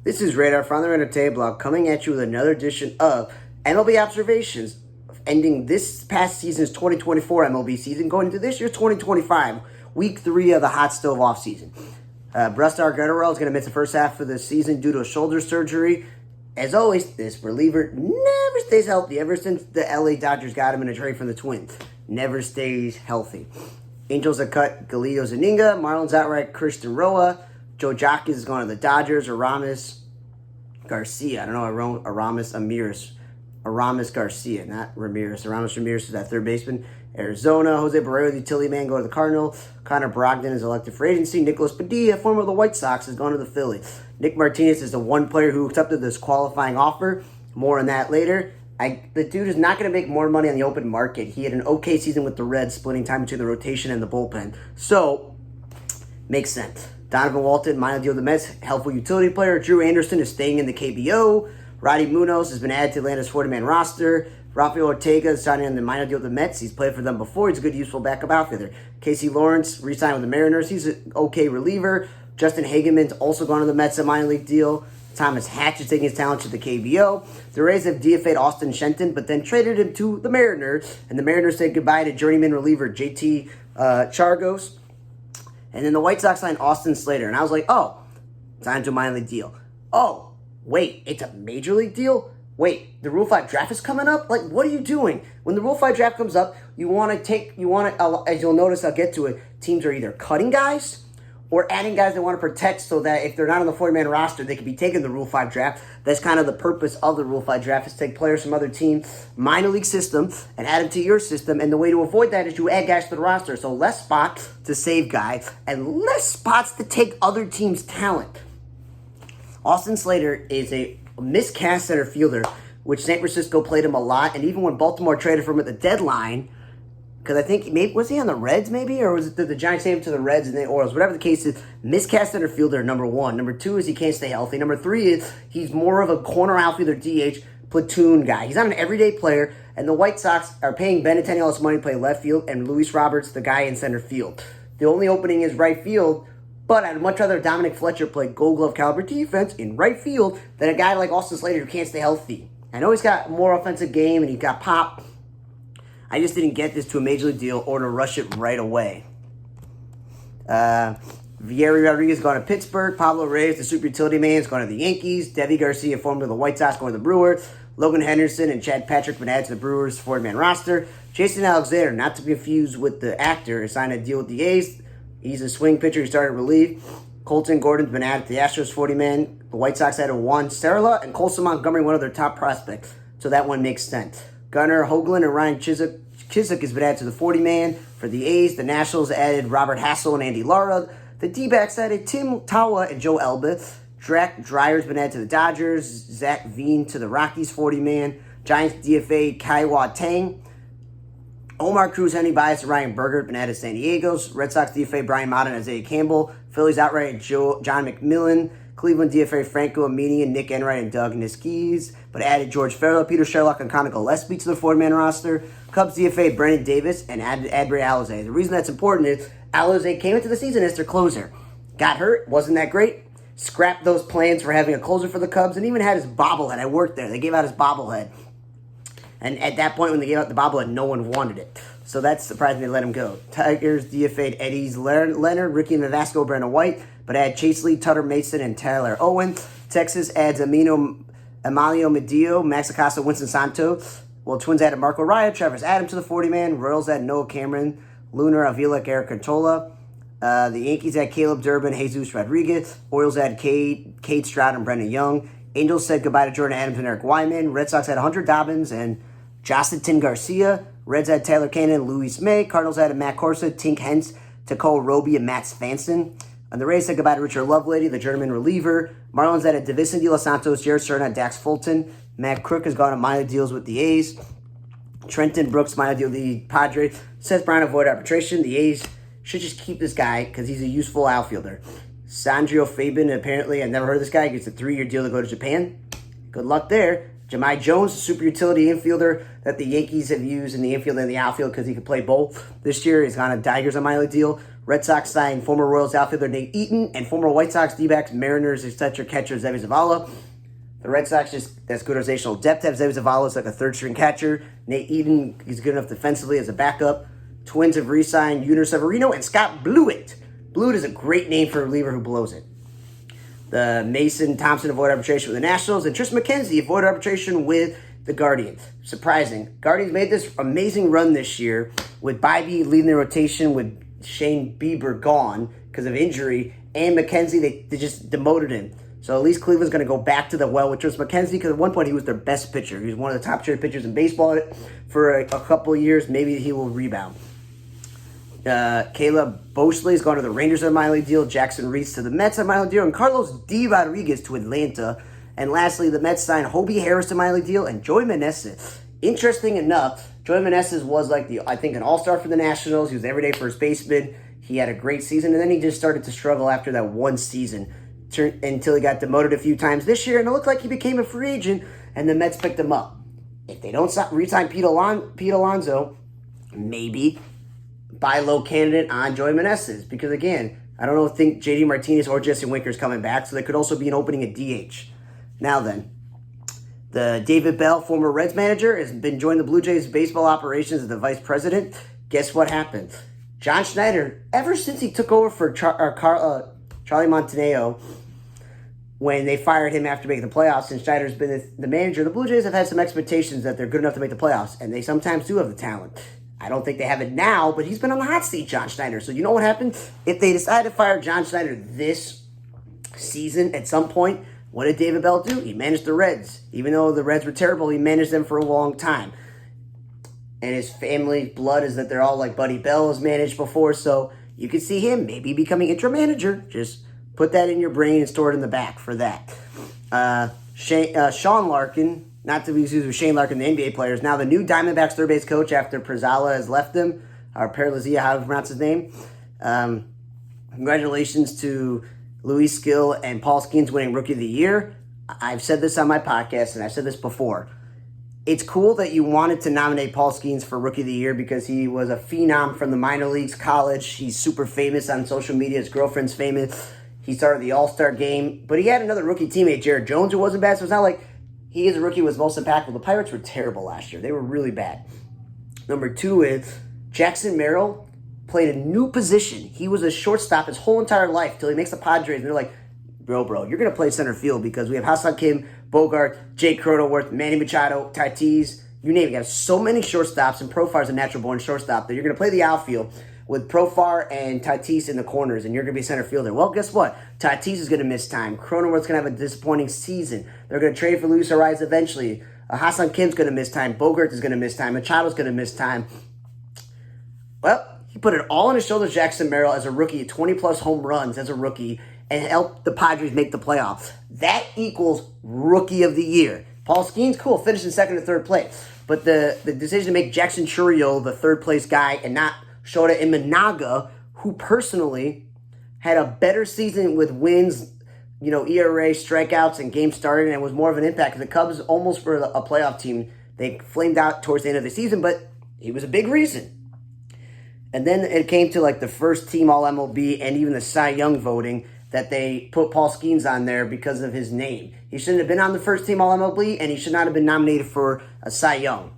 This is Radar from the Entertainment Blog coming at you with another edition of MLB Observations, ending this past season's 2024 MLB season, going into this year's 2025, Week 3 of the Hotstove offseason. Brusdar Gutterell is going to miss the first half of the season due to a shoulder surgery. As always, this reliever never stays healthy ever since the LA Dodgers got him in a trade from the Twins. Never stays healthy. Angels have cut Galito Zaninga. Marlins outright Christian Roa. Joe Jockis is going to the Dodgers. Aramis Garcia. I don't know. Aramis Garcia, not Ramirez. Aramis Ramirez is that third baseman. Arizona. Jose Barrero, the utility man, going to the Cardinals. Connor Brogdon is elected for agency. Nicholas Padilla, former of the White Sox, is going to the Phillies. Nick Martinez is the one player who accepted this qualifying offer. More on that later. The dude is not going to make more money on the open market. He had an okay season with the Reds, splitting time between the rotation and the bullpen. So, makes sense. Donovan Walton, minor deal with the Mets, helpful utility player. Drew Anderson is staying in the KBO. Roddy Munoz has been added to Atlanta's 40-man roster. Rafael Ortega is signing on the minor deal with the Mets. He's played for them before. He's a good, useful backup outfielder. Casey Lawrence re-signed with the Mariners. He's an okay reliever. Justin Hageman's also gone to the Mets, a minor league deal. Thomas Hatch is taking his talent to the KBO. The Rays have DFA'd Austin Shenton, but then traded him to the Mariners. And the Mariners said goodbye to journeyman reliever JT Chargos. And then the White Sox signed Austin Slater. And I was like, oh, signed to a minor league deal. Oh, wait, it's a major league deal? Wait, the Rule 5 draft is coming up? Like, what are you doing? When the Rule 5 draft comes up, as you'll notice, I'll get to it, teams are either cutting guys or adding guys they want to protect so that if they're not on the 40-man roster, they can be taking the Rule 5 draft. That's kind of the purpose of the Rule 5 draft, is take players from other teams' minor league system and add them to your system. And the way to avoid that is you add guys to the roster. So less spots to save guys and less spots to take other teams' talent. Austin Slater is a miscast center fielder, which San Francisco played him a lot. And even when Baltimore traded for him at the deadline, because I think, was he on the Reds maybe? Or was it the Giants gave him to the Reds and the Orioles? Whatever the case is, miscast center fielder, number one. Number two is he can't stay healthy. Number three is he's more of a corner outfielder DH platoon guy. He's not an everyday player. And the White Sox are paying Benintendi all this money to play left field and Luis Roberts, the guy in center field. The only opening is right field. But I'd much rather Dominic Fletcher play Gold Glove caliber defense in right field than a guy like Austin Slater who can't stay healthy. I know he's got more offensive game and he's got pop. I just didn't get this to a major league deal or to rush it right away. Vieri Rodriguez is going to Pittsburgh. Pablo Reyes, the super utility man, is going to the Yankees. Devi Garcia, former of the White Sox, going to the Brewers. Logan Henderson and Chad Patrick been added to the Brewers' 40-man roster. Jason Alexander, not to be confused with the actor, has signed a deal with the A's. He's a swing pitcher who started relief. Colton Gordon's been added to the Astros 40-man. The White Sox added Juan Sterla and Colson Montgomery, one of their top prospects. So that one makes sense. Gunnar Hoagland and Ryan Chiswick has been added to the 40-man for the A's. The Nationals added Robert Hassel and Andy Lara. The D-backs added Tim Tawa and Joe Elbeth. Drac Dreyer's been added to the Dodgers. Zach Veen to the Rockies 40-man. Giants DFA Kaiwa Tang. Omar Cruz, Henry Bias, and Ryan Berger been added to San Diego's. Red Sox DFA Brian Mott and Isaiah Campbell. Phillies outright John McMillan. Cleveland DFA Franco Amini and Nick Enright and Doug Niskies, but added George Farrell, Peter Sherlock, and Connor Gillespie to the 40-man roster. Cubs DFA Brendan Davis and added Adbry Alizé. The reason that's important is Alizé came into the season as their closer. Got hurt, wasn't that great. Scrapped those plans for having a closer for the Cubs and even had his bobblehead. I worked there. They gave out his bobblehead. And at that point, when they gave out the bobblehead, no one wanted it. So that's surprising they let him go. Tigers DFA'd Eddie's Leonard, Ricky Navasco, Brandon White, but add Chase Lee, Tutter Mason, and Tyler Owen. Texas adds Emilio Medillo, Max Acasa, Winston Santos. Well, Twins added Marco Raya, Travis Adams to the 40-man. Royals added Noah Cameron, Lunar Avila, Eric Cantola. The Yankees add Caleb Durbin, Jesus Rodriguez. Orioles add Cade Stroud and Brendan Young. Angels said goodbye to Jordan Adams and Eric Wyman. Red Sox had Hunter Dobbins and Justin Garcia. Reds had Tyler Cannon and Luis May. Cardinals added Matt Corsa, Tink Hentz, Takol Roby, and Matt Svanson. And the Rays said goodbye to Richard Lovelady, the journeyman reliever. Marlins added Davison De Los Santos, Jared Stern, and Dax Fulton. Matt Crook has gone on minor deals with the A's. Trenton Brooks, minor deal with the Padres. Seth Brown avoid arbitration. The A's should just keep this guy because he's a useful outfielder. Sandro Fabin, apparently, I've never heard of this guy, gets a 3-year deal to go to Japan. Good luck there. Jahmai Jones, a super utility infielder that the Yankees have used in the infield and the outfield because he could play both. This year, he's on a Tigers on minor league deal. Red Sox signed former Royals outfielder Nate Eaton and former White Sox, D-backs, Mariners, etc. catcher Zevi Zavala. The Red Sox just, that's good organizational depth. Have Zevi Zavala as like a third-string catcher. Nate Eaton, he's good enough defensively as a backup. Twins have re-signed Junior Severino and Scott Blewett. Blewett is a great name for a reliever who blows it. The Mason Thompson avoided arbitration with the Nationals, and Tristan McKenzie avoided arbitration with the Guardians. Surprising. Guardians made this amazing run this year with Bybee leading the rotation with Shane Bieber gone because of injury, and McKenzie, they just demoted him. So at least Cleveland's going to go back to the well with Tristan McKenzie, because at one point he was their best pitcher. He was one of the top tier pitchers in baseball for a couple of years. Maybe he will rebound. Caleb Boschley has gone to the Rangers on a minor league deal. Jackson Reese to the Mets on a minor league deal. And Carlos D. Rodriguez to Atlanta. And lastly, the Mets signed Hobie Harris to a minor league deal and Joey Meneses. Interesting enough, Joey Meneses was like I think an all-star for the Nationals. He was everyday first baseman. He had a great season. And then he just started to struggle after that one season until he got demoted a few times this year. And it looked like he became a free agent. And the Mets picked him up. If they don't re-sign Pete Alonso, maybe buy low candidate on Joey Meneses, because again, I don't think JD Martinez or Jesse Winker is coming back, so there could also be an opening at DH. Now then, the David Bell, former Reds manager, has been joining the Blue Jays baseball operations as the vice president. Guess what happened? John Schneider, ever since he took over for Charlie Montaneo, when they fired him after making the playoffs, and Schneider's been the manager, the Blue Jays have had some expectations that they're good enough to make the playoffs, and they sometimes do have the talent. I don't think they have it now, but he's been on the hot seat, John Schneider. So you know what happened? If they decide to fire John Schneider this season at some point, what did David Bell do? He managed the Reds. Even though the Reds were terrible, he managed them for a long time. And his family blood is that they're all like Buddy Bell has managed before. So you could see him maybe becoming interim manager. Just put that in your brain and store it in the back for that. Sean Larkin, not to be confused with Shane Larkin, the NBA player, is now the new Diamondbacks third base coach after Prezala has left him, or Perlazia, however you pronounce his name. Congratulations to Luis Gill and Paul Skeens winning Rookie of the Year. I've said this on my podcast, and I've said this before. It's cool that you wanted to nominate Paul Skeens for Rookie of the Year because he was a phenom from the minor leagues, college. He's super famous on social media. His girlfriend's famous. He started the All-Star game. But he had another rookie teammate, Jared Jones, who wasn't bad. So it's not like he is a rookie who was most impactful. The Pirates were terrible last year. They were really bad. Number two is Jackson Merrill played a new position. He was a shortstop his whole entire life until he makes the Padres. And they're like, bro, you're going to play center field because we have Hassan Kim, Bogart, Jake Cronenworth, Manny Machado, Tatis. You name it. You have so many shortstops, and Profar is a natural-born shortstop that you're going to play the outfield with Profar and Tatis in the corners, and you're going to be center fielder. Well, guess what? Tatis is going to miss time. Cronenworth's going to have a disappointing season. They're going to trade for Luis Ariz eventually. Hassan Kim's going to miss time. Bogart is going to miss time. Machado's going to miss time. Well, he put it all on his shoulders, Jackson Merrill, as a rookie, 20-plus home runs as a rookie, and helped the Padres make the playoffs. That equals Rookie of the Year. Paul Skeens, cool, finished in second or third place. But the decision to make Jackson Chourio the third-place guy and not Shota Imanaga, who personally had a better season with wins, ERA, strikeouts, and games started, and was more of an impact. The Cubs almost were a playoff team. They flamed out towards the end of the season, but he was a big reason. And then it came to like the first team All-MLB and even the Cy Young voting that they put Paul Skeens on there because of his name. He shouldn't have been on the first team All-MLB, and he should not have been nominated for a Cy Young.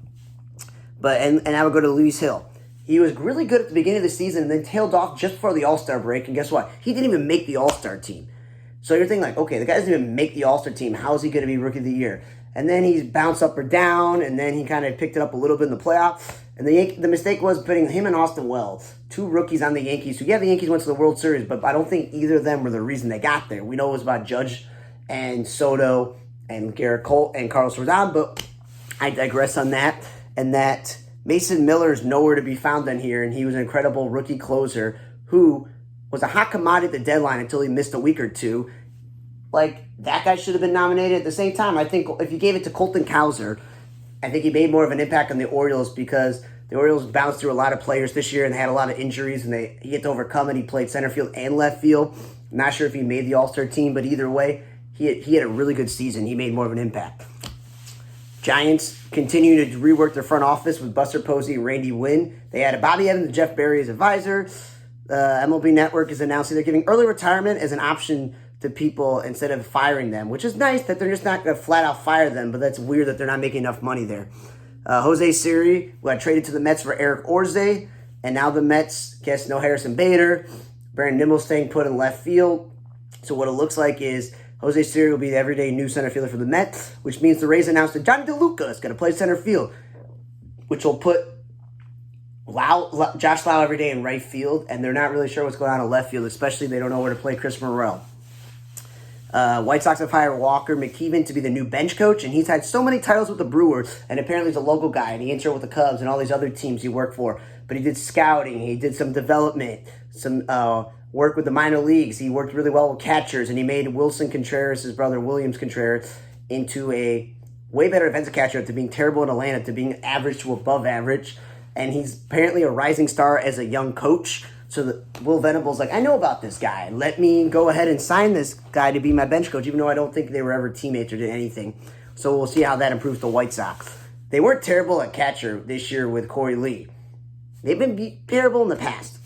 And I would go to Luis Hill. He was really good at the beginning of the season and then tailed off just before the All-Star break. And guess what? He didn't even make the All-Star team. So you're thinking like, okay, the guy doesn't even make the All-Star team. How is he going to be Rookie of the Year? And then he's bounced up or down, and then he kind of picked it up a little bit in the playoffs. And the mistake was putting him and Austin Wells, two rookies on the Yankees. So yeah, the Yankees went to the World Series, but I don't think either of them were the reason they got there. We know it was about Judge and Soto and Garrett Cole and Carlos Rodon, but I digress on that. And that Mason Miller is nowhere to be found on here, and he was an incredible rookie closer who was a hot commodity at the deadline until he missed a week or two. Like, that guy should have been nominated. At the same time, I think if you gave it to Colton Cowser, I think he made more of an impact on the Orioles because the Orioles bounced through a lot of players this year and they had a lot of injuries, and he had to overcome it. He played center field and left field. I'm not sure if he made the All-Star team, but either way, he had a really good season. He made more of an impact. Giants continue to rework their front office with Buster Posey and Randy Wynn. They added Bobby Evans and Jeff Berry as advisor. MLB Network is announcing they're giving early retirement as an option to people instead of firing them, which is nice that they're just not going to flat out fire them, but that's weird that they're not making enough money there. Jose Siri got traded to the Mets for Eric Orze, and now the Mets, guess no Harrison Bader. Brandon Nimmo staying put in left field. So what it looks like is Jose Siri will be the everyday new center fielder for the Mets, which means the Rays announced that Johnny DeLuca is going to play center field, which will put Josh Lau every day in right field, and they're not really sure what's going on in left field, especially they don't know where to play Chris Morel. White Sox have hired Walker McKeevan to be the new bench coach, and he's had so many titles with the Brewers, and apparently he's a local guy, and he interned with the Cubs and all these other teams he worked for. But he did scouting, he did some development, some work with the minor leagues. He worked really well with catchers, and he made Wilson Contreras, his brother Williams Contreras, into a way better defensive catcher after being terrible in Atlanta to being average to above average. And he's apparently a rising star as a young coach. So Will Venable's like, I know about this guy. Let me go ahead and sign this guy to be my bench coach, even though I don't think they were ever teammates or did anything. So we'll see how that improves the White Sox. They weren't terrible at catcher this year with Corey Lee. They've been terrible in the past.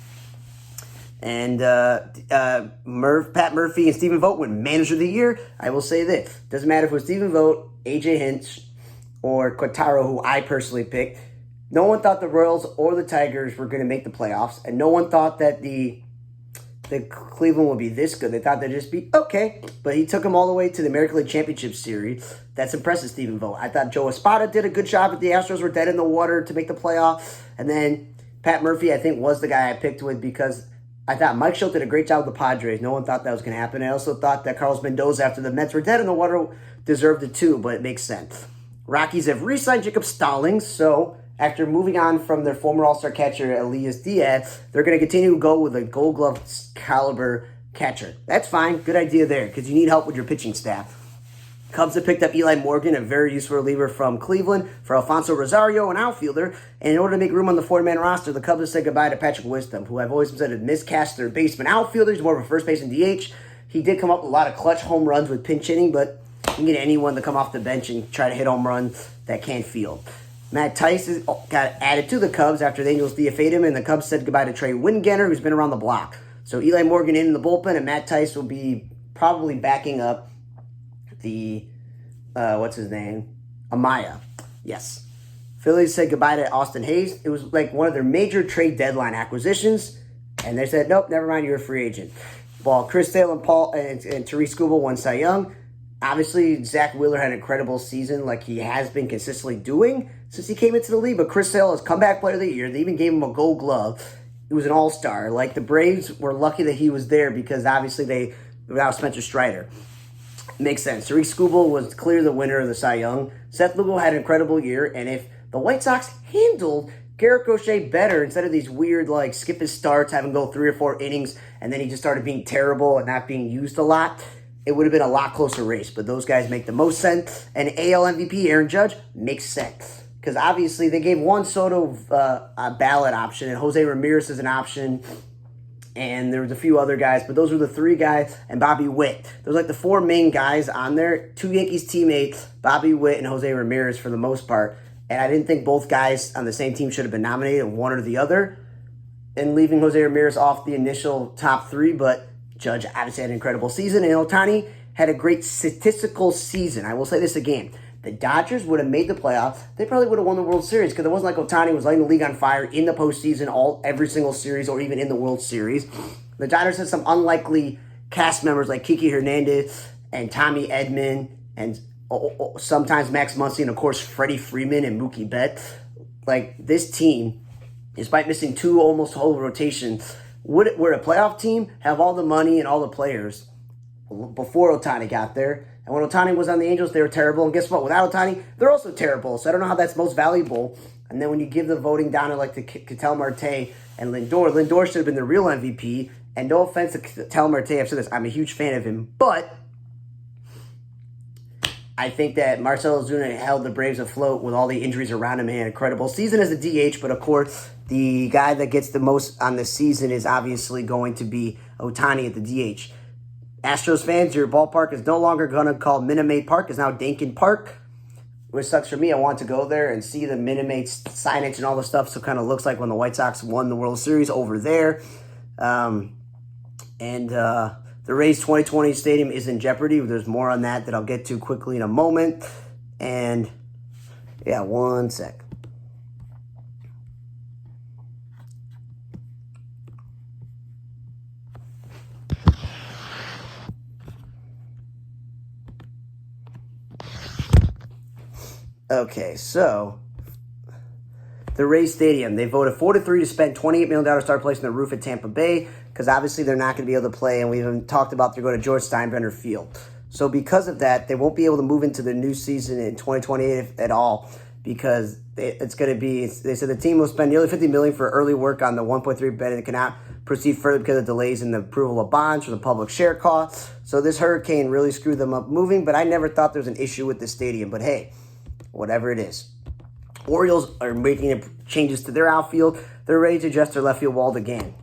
And Pat Murphy and Stephen Vogt win Manager of the Year. I will say this. Doesn't matter if it was Stephen Vogt, AJ Hinch, or Quintaro, who I personally picked. No one thought the Royals or the Tigers were going to make the playoffs, and no one thought that the Cleveland would be this good. They thought they'd just be okay, but he took them all the way to the American League Championship Series. That's impressive, Stephen Vogt. I thought Joe Espada did a good job, but the Astros were dead in the water to make the playoffs. And then Pat Murphy, I think, was the guy I picked with because I thought Mike Schultz did a great job with the Padres. No one thought that was going to happen. I also thought that Carlos Mendoza, after the Mets were dead in the water, deserved it too, but it makes sense. Rockies have re-signed Jacob Stallings, so after moving on from their former All-Star catcher, Elias Diaz, they're going to continue to go with a Gold Glove caliber catcher. That's fine. Good idea there because you need help with your pitching staff. Cubs have picked up Eli Morgan, a very useful reliever from Cleveland, for Alfonso Rosario, an outfielder. And in order to make room on the 40-man roster, the Cubs have said goodbye to Patrick Wisdom, who I've always considered miscast their baseman outfielder. He's more of a first base and DH. He did come up with a lot of clutch home runs with pinch hitting, but you can get anyone to come off the bench and try to hit home runs that can't field. Matt Tice got added to the Cubs after the Angels DFA'd him, and the Cubs said goodbye to Trey Wingenter, who's been around the block. So Eli Morgan in the bullpen, and Matt Tice will be probably backing up the, Amaya. Yes. Phillies said goodbye to Austin Hayes. It was like one of their major trade deadline acquisitions, and they said, nope, never mind, you're a free agent. While Chris Sale and Therese Skubal won Cy Young, obviously, Zach Wheeler had an incredible season like he has been consistently doing since he came into the league. But Chris Sale is comeback player of the year. They even gave him a Gold Glove. He was an all-star. Like, the Braves were lucky that he was there because, obviously, they without Spencer Strider. Makes sense. Tariq Skubal was clearly the winner of the Cy Young. Seth Lugo had an incredible year. And if the White Sox handled Garrett Crochet better instead of these weird, like, skip his starts, have him go 3 or 4 innings, and then he just started being terrible and not being used a lot, it would have been a lot closer race. But those guys make the most sense. And AL MVP, Aaron Judge, makes sense. Because obviously they gave Juan Soto a ballot option, and Jose Ramirez is an option. And there was a few other guys, but those were the 3 guys, and Bobby Witt. Those are like the 4 main guys on there. 2 Yankees teammates, Bobby Witt and Jose Ramirez for the most part. And I didn't think both guys on the same team should have been nominated, one or the other. And leaving Jose Ramirez off the initial top 3, but Judge obviously had an incredible season, and Ohtani had a great statistical season. I will say this again. The Dodgers would have made the playoffs. They probably would have won the World Series because it wasn't like Ohtani was lighting the league on fire in the postseason every single series or even in the World Series. The Dodgers had some unlikely cast members like Kiki Hernandez and Tommy Edman and sometimes Max Muncy and, of course, Freddie Freeman and Mookie Betts. Like, this team, despite missing 2 almost whole rotations, we're a playoff team, have all the money and all the players before Ohtani got there. And when Ohtani was on the Angels, they were terrible. And guess what? Without Ohtani, they're also terrible. So I don't know how that's most valuable. And then when you give the voting down to like the Ketel Marte and Lindor should have been the real MVP. And no offense to Ketel Marte, I've said this, I'm a huge fan of him. But I think that Marcell Ozuna held the Braves afloat with all the injuries around him. He had an incredible season as a DH. But of course, the guy that gets the most on the season is obviously going to be Ohtani at the DH. Astros fans, your ballpark is no longer going to call Minute Maid Park. It's now Dinkin Park, which sucks for me. I want to go there and see the Minute Maid signage and all the stuff, so it kind of looks like when the White Sox won the World Series over there. The Rays 2020 stadium is in jeopardy. There's more on that I'll get to quickly in a moment. And yeah, one sec. Okay, so the Rays Stadium, they voted 4-3 to spend $28 million to start replacing the roof at Tampa Bay because obviously they're not going to be able to play, and we even talked about they're going to George Steinbrenner Field. So because of that, they won't be able to move into the new season in 2028 at all because it's going to be, they said the team will spend nearly $50 million for early work on the 1.3 bed and cannot proceed further because of delays in the approval of bonds for the public share costs. So this hurricane really screwed them up moving, but I never thought there was an issue with the stadium. But hey, whatever it is. Orioles are making changes to their outfield. They're ready to adjust their left field wall again.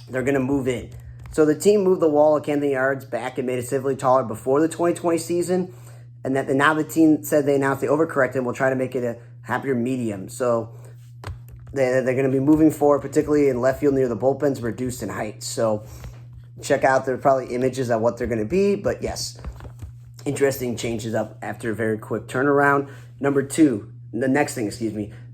They're going to move in. So the team moved the wall of Camden Yards back and made it significantly taller before the 2020 season. And now the team said they announced they overcorrected and will try to make it a happier medium. So they're going to be moving forward, particularly in left field near the bullpens, reduced in height. So check out, there are probably images of what they're going to be. But yes, interesting changes up after a very quick turnaround. Number two. The next thing,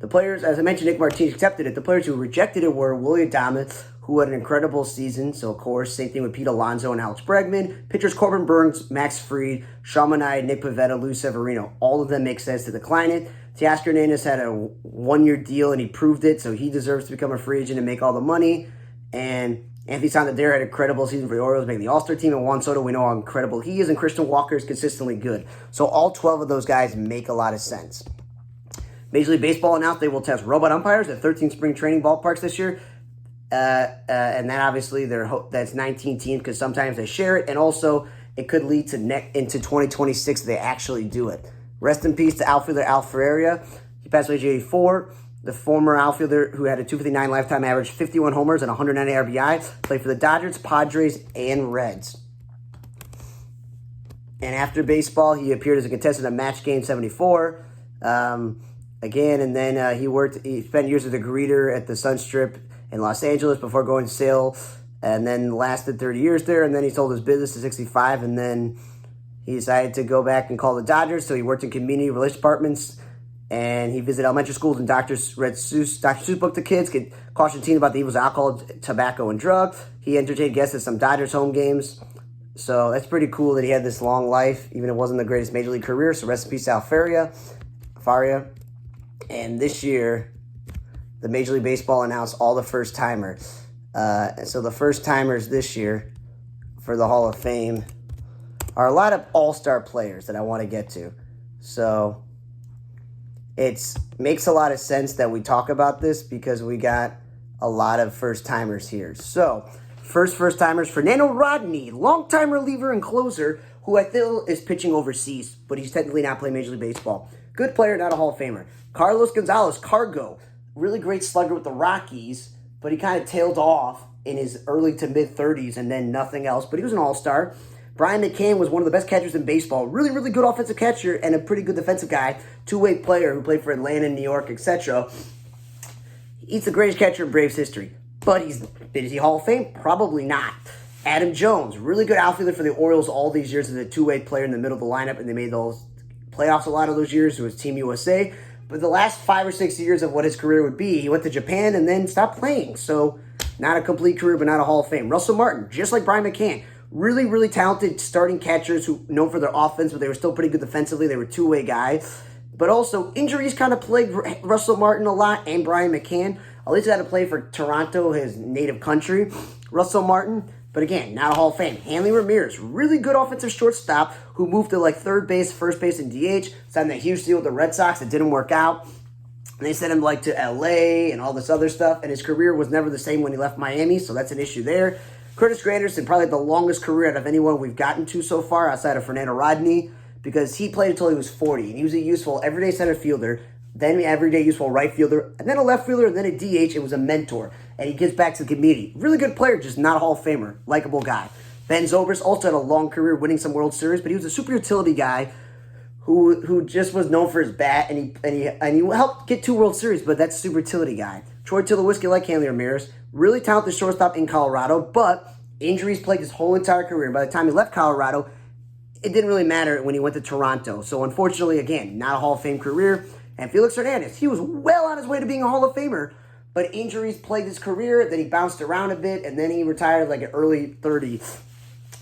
the players, as I mentioned, Nick Martinez accepted it. The players who rejected it were Willie Adames, who had an incredible season. So, of course, same thing with Pete Alonso and Alex Bregman. Pitchers Corbin Burns, Max Fried, Sean Manaea, Nick Pivetta, Lou Severino. All of them make sense to decline it. Teoscar Hernandez had a one-year deal, and he proved it, so he deserves to become a free agent and make all the money. And Anthony Santander had a credible season for the Orioles, making the All-Star team. And Juan Soto, we know how incredible he is, and Christian Walker is consistently good. So all 12 of those guys make a lot of sense. Major League Baseball announced they will test robot umpires at 13 spring training ballparks this year. And then obviously that's 19 teams because sometimes they share it. And also it could lead to into 2026 if they actually do it. Rest in peace to outfielder Al Ferreira. He passed away at age 84. The former outfielder who had a 259 lifetime average, 51 homers and 190 RBI, played for the Dodgers, Padres, and Reds. And after baseball, he appeared as a contestant at Match Game 74. Again, and then he spent years as a greeter at the Sunstrip in Los Angeles before going to Sale, and then lasted 30 years there, and then he sold his business at 65, and then he decided to go back and call the Dodgers, so he worked in community relations departments, and he visited elementary schools, and Dr. Seuss booked the kids, could caution teens about the evils of alcohol, tobacco, and drugs. He entertained guests at some Dodgers home games, so that's pretty cool that he had this long life, even if it wasn't the greatest major league career, so rest in peace, Al Faria. And this year, the Major League Baseball announced all the first-timers. So the first-timers this year for the Hall of Fame are a lot of all-star players that I want to get to. So it makes a lot of sense that we talk about this because we got a lot of first-timers here. So first-timers, Fernando Rodney, longtime reliever and closer, who I feel is pitching overseas, but he's technically not playing Major League Baseball. Good player, not a Hall of Famer. Carlos Gonzalez, Cargo, really great slugger with the Rockies, but he kind of tailed off in his early to mid-30s and then nothing else, but he was an all-star. Brian McCann was one of the best catchers in baseball. Really, really good offensive catcher and a pretty good defensive guy. Two-way player who played for Atlanta, New York, etc. He's the greatest catcher in Braves history. But is he Hall of Fame? Probably not. Adam Jones, really good outfielder for the Orioles all these years as a two-way player in the middle of the lineup, and they made those playoffs a lot of those years. It was Team USA. But the last 5 or 6 years of what his career would be, he went to Japan and then stopped playing. So not a complete career, but not a Hall of Fame. Russell Martin, just like Brian McCann, really, really talented starting catchers who known for their offense, but they were still pretty good defensively. They were two-way guys. But also, injuries kind of plagued Russell Martin a lot and Brian McCann. At least he had to play for Toronto, his native country. Russell Martin, but again, not a Hall of Fame. Hanley Ramirez, really good offensive shortstop who moved to like third base, first base, and DH. Signed that huge deal with the Red Sox. It didn't work out. And they sent him like to LA and all this other stuff. And his career was never the same when he left Miami, so that's an issue there. Curtis Granderson, probably the longest career out of anyone we've gotten to so far outside of Fernando Rodney, because he played until he was 40. And he was a useful everyday center fielder, then everyday useful right fielder, and then a left fielder, and then a DH. It was a mentor. And he gives back to the community. Really good player, just not a Hall of Famer. Likable guy. Ben Zobrist also had a long career winning some World Series, but he was a super utility guy who just was known for his bat, and he helped get 2 World Series, but that's a super utility guy. Troy Tulowitzki, like Hanley Ramirez, really talented shortstop in Colorado, but injuries plagued his whole entire career. By the time he left Colorado, it didn't really matter when he went to Toronto. So unfortunately, again, not a Hall of Fame career. And Felix Hernandez, he was well on his way to being a Hall of Famer, but injuries plagued his career. Then he bounced around a bit, and then he retired like at early 30s.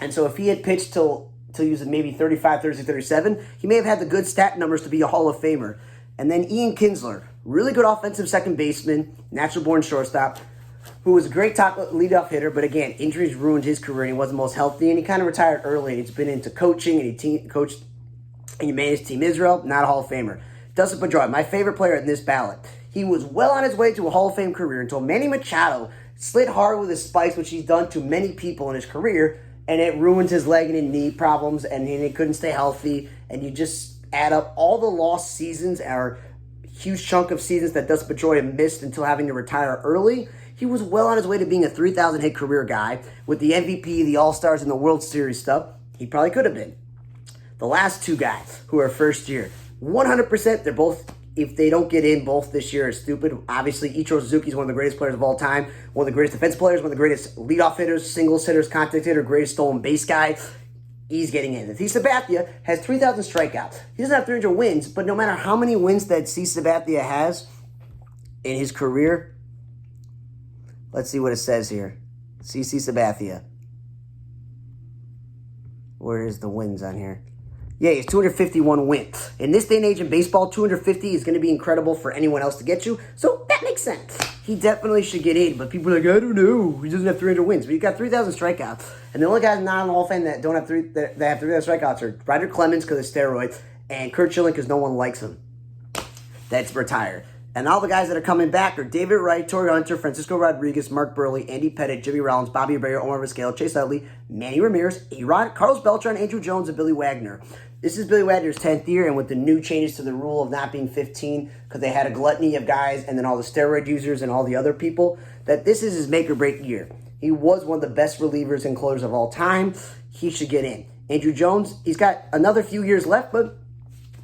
And so if he had pitched till he was maybe 35, 36, 37, he may have had the good stat numbers to be a Hall of Famer. And then Ian Kinsler, really good offensive second baseman, natural-born shortstop, who was a great top leadoff hitter, but again, injuries ruined his career, and he wasn't most healthy, and he kind of retired early, and he's been into coaching, and he coached and he managed Team Israel, not a Hall of Famer. Dustin Pedroia, my favorite player in this ballot. He was well on his way to a Hall of Fame career until Manny Machado slid hard with his spikes, which he's done to many people in his career, and it ruined his leg and knee problems, and he couldn't stay healthy, and you just add up all the lost seasons, or huge chunk of seasons that Dustin Pedroia missed until having to retire early. He was well on his way to being a 3,000 hit career guy with the MVP, the All-Stars, and the World Series stuff. He probably could have been. The last two guys who are first year, 100%, they're both, if they don't get in both this year, is stupid. Obviously, Ichiro Suzuki is one of the greatest players of all time, one of the greatest defense players, one of the greatest leadoff hitters, singles hitters, contact hitter, greatest stolen base guy. He's getting in. C. Sabathia has 3,000 strikeouts. He doesn't have 300 wins, but no matter how many wins that C. Sabathia has in his career, let's see what it says here. CC Sabathia. Where is the wins on here? Yeah, he's 251 wins. In this day and age in baseball, 250 is going to be incredible for anyone else to get you. So that makes sense. He definitely should get in. But people are like, I don't know. He doesn't have 300 wins. But he got 3,000 strikeouts. And the only guys not in the Hall of Fame that don't have that have 3,000 strikeouts are Ryder Clemens because of steroids and Kurt Schilling because no one likes him. That's retired. And all the guys that are coming back are David Wright, Torrey Hunter, Francisco Rodriguez, Mark Burley, Andy Pettitte, Jimmy Rollins, Bobby Abreu, Omar Vizquel, Chase Utley, Manny Ramirez, A-Rod, Carlos Beltran, Andrew Jones, and Billy Wagner. This is Billy Wagner's 10th year, and with the new changes to the rule of not being 15, because they had a gluttony of guys and then all the steroid users and all the other people, that this is his make-or-break year. He was one of the best relievers and closers of all time. He should get in. Andrew Jones, he's got another few years left, but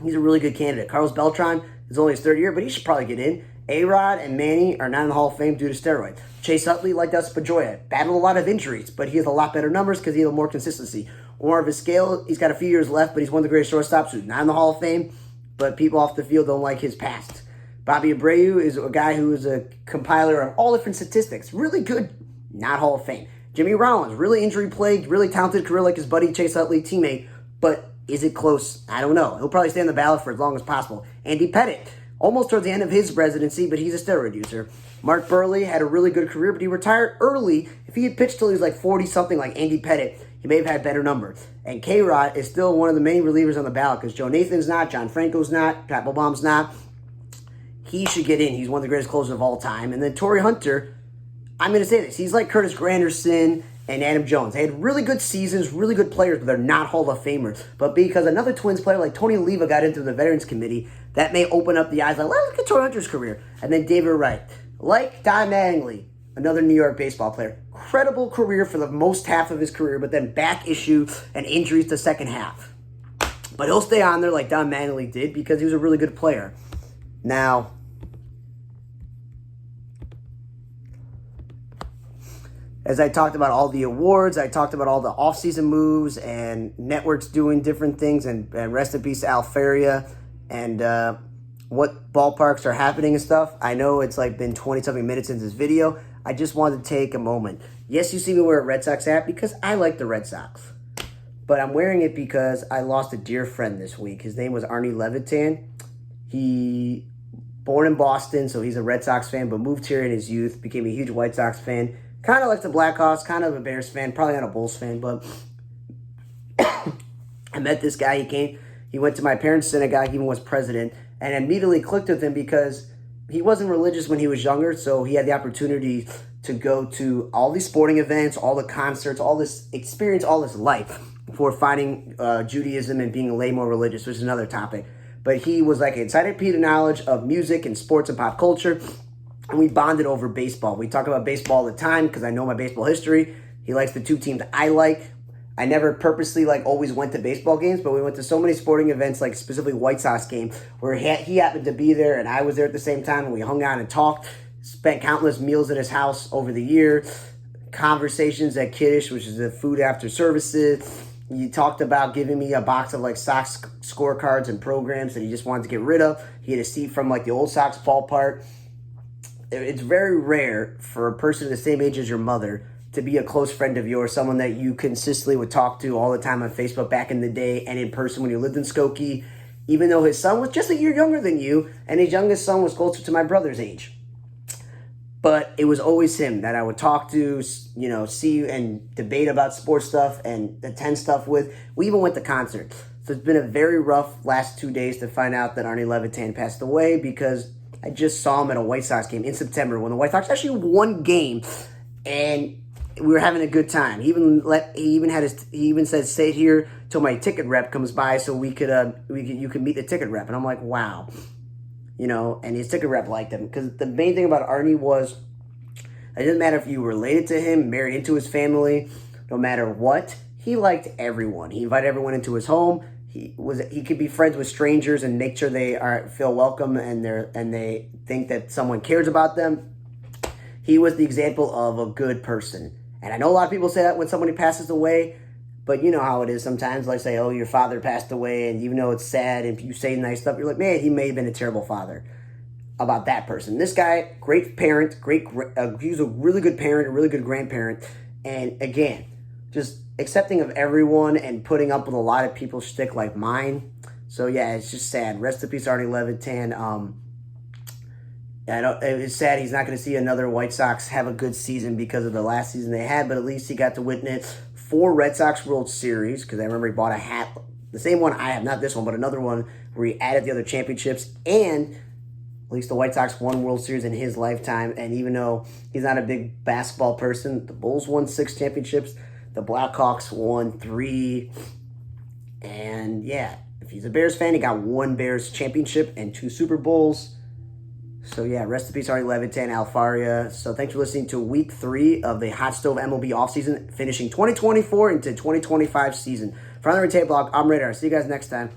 he's a really good candidate. Carlos Beltran is only his third year, but he should probably get in. A-Rod and Manny are not in the Hall of Fame due to steroids. Chase Utley, like Dustin Pedroia, battled a lot of injuries, but he has a lot better numbers because he has more consistency. Omar Vizquel, he's got a few years left, but he's one of the greatest shortstops who's not in the Hall of Fame, but people off the field don't like his past. Bobby Abreu is a guy who is a compiler of all different statistics. Really good, not Hall of Fame. Jimmy Rollins, really injury-plagued, really talented career like his buddy Chase Utley, teammate, but is it close? I don't know. He'll probably stay on the ballot for as long as possible. Andy Pettitte, almost towards the end of his residency, but he's a steroid user. Mark Burley had a really good career, but he retired early. If he had pitched till he was like 40-something like Andy Pettitte, he may have had better numbers. And K-Rod is still one of the main relievers on the ballot because Joe Nathan's not, John Franco's not, Pat Bobaum's not. He should get in. He's one of the greatest closers of all time. And then Torrey Hunter, I'm going to say this. He's like Curtis Granderson and Adam Jones. They had really good seasons, really good players, but they're not Hall of Famers. But because another Twins player like Tony Oliva got into the Veterans Committee, that may open up the eyes. Like, let's look at Torrey Hunter's career. And then David Wright. Like Don Mattingly, another New York baseball player. Incredible career for the most half of his career, but then back issue and injuries the second half. But he'll stay on there like Don Mattingly did because he was a really good player. Now, as I talked about all the awards, I talked about all the offseason moves and networks doing different things, and rest in peace to Al Faria, and what ballparks are happening and stuff. I know it's like been 20-something minutes into this video. I just wanted to take a moment. Yes, you see me wear a Red Sox hat because I like the Red Sox. But I'm wearing it because I lost a dear friend this week. His name was Arnie Levitan. He, born in Boston, so he's a Red Sox fan, but moved here in his youth, became a huge White Sox fan. Kind of like the Blackhawks, kind of a Bears fan, probably not a Bulls fan, but I met this guy. He went to my parents' synagogue, even was president, and immediately clicked with him because he wasn't religious when he was younger, so he had the opportunity to go to all these sporting events, all the concerts, all this experience, all this life before finding Judaism and being way more religious, which is another topic. But he was like an encyclopedia knowledge of music and sports and pop culture, and we bonded over baseball. We talk about baseball all the time because I know my baseball history. He likes the two teams I like. I never purposely always went to baseball games, but we went to so many sporting events, like specifically White Sox game, where he happened to be there and I was there at the same time, and we hung out and talked. spent countless meals at his house over the year, conversations at Kiddish, which is the food after services. He talked about giving me a box of like Sox scorecards and programs that he just wanted to get rid of. He had a seat from like the old Sox ballpark. It's very rare for a person the same age as your mother to be a close friend of yours, someone that you consistently would talk to all the time on Facebook back in the day and in person when you lived in Skokie, even though his son was just a year younger than you and his youngest son was closer to my brother's age. But it was always him that I would talk to, see and debate about sports stuff and attend stuff with. We even went to concerts. So it's been a very rough last 2 days to find out that Arnie Levitan passed away, because I just saw him at a White Sox game in September when the White Sox actually won game, and we were having a good time. He even said, "Stay here till my ticket rep comes by so you could meet the ticket rep." And I'm like, wow. And his ticket rep liked him, because the main thing about Arnie was it didn't matter if you were related to him, married into his family, no matter what, he liked everyone. He invited everyone into his home. He could be friends with strangers and make sure they feel welcome and they think that someone cares about them. He was the example of a good person. And I know a lot of people say that when somebody passes away, but you know how it is sometimes. Like, say, oh, your father passed away, and even though it's sad and you say nice stuff, you're like, man, he may have been a terrible father. About that person. This guy, great parent, he was a really good parent, a really good grandparent, and again, just accepting of everyone and putting up with a lot of people's shtick like mine. So yeah, it's just sad. Rest in peace, Arnie Levitan. It's sad he's not going to see another White Sox have a good season because of the last season they had, but at least he got to witness 4 Red Sox World Series, because I remember he bought a hat, the same one I have, not this one, but another one where he added the other championships, and at least the White Sox won World Series in his lifetime. And even though he's not a big basketball person, the Bulls won 6 championships, the Blackhawks won 3, and yeah, if he's a Bears fan, he got 1 Bears championship and 2 Super Bowls. So yeah, rest in peace, Arnie Levitan, Alfaria. So thanks for listening to week 3 of the Hot Stove MLB offseason, finishing 2024 into 2025 season. For Another Tape Blog, I'm Radar. See you guys next time.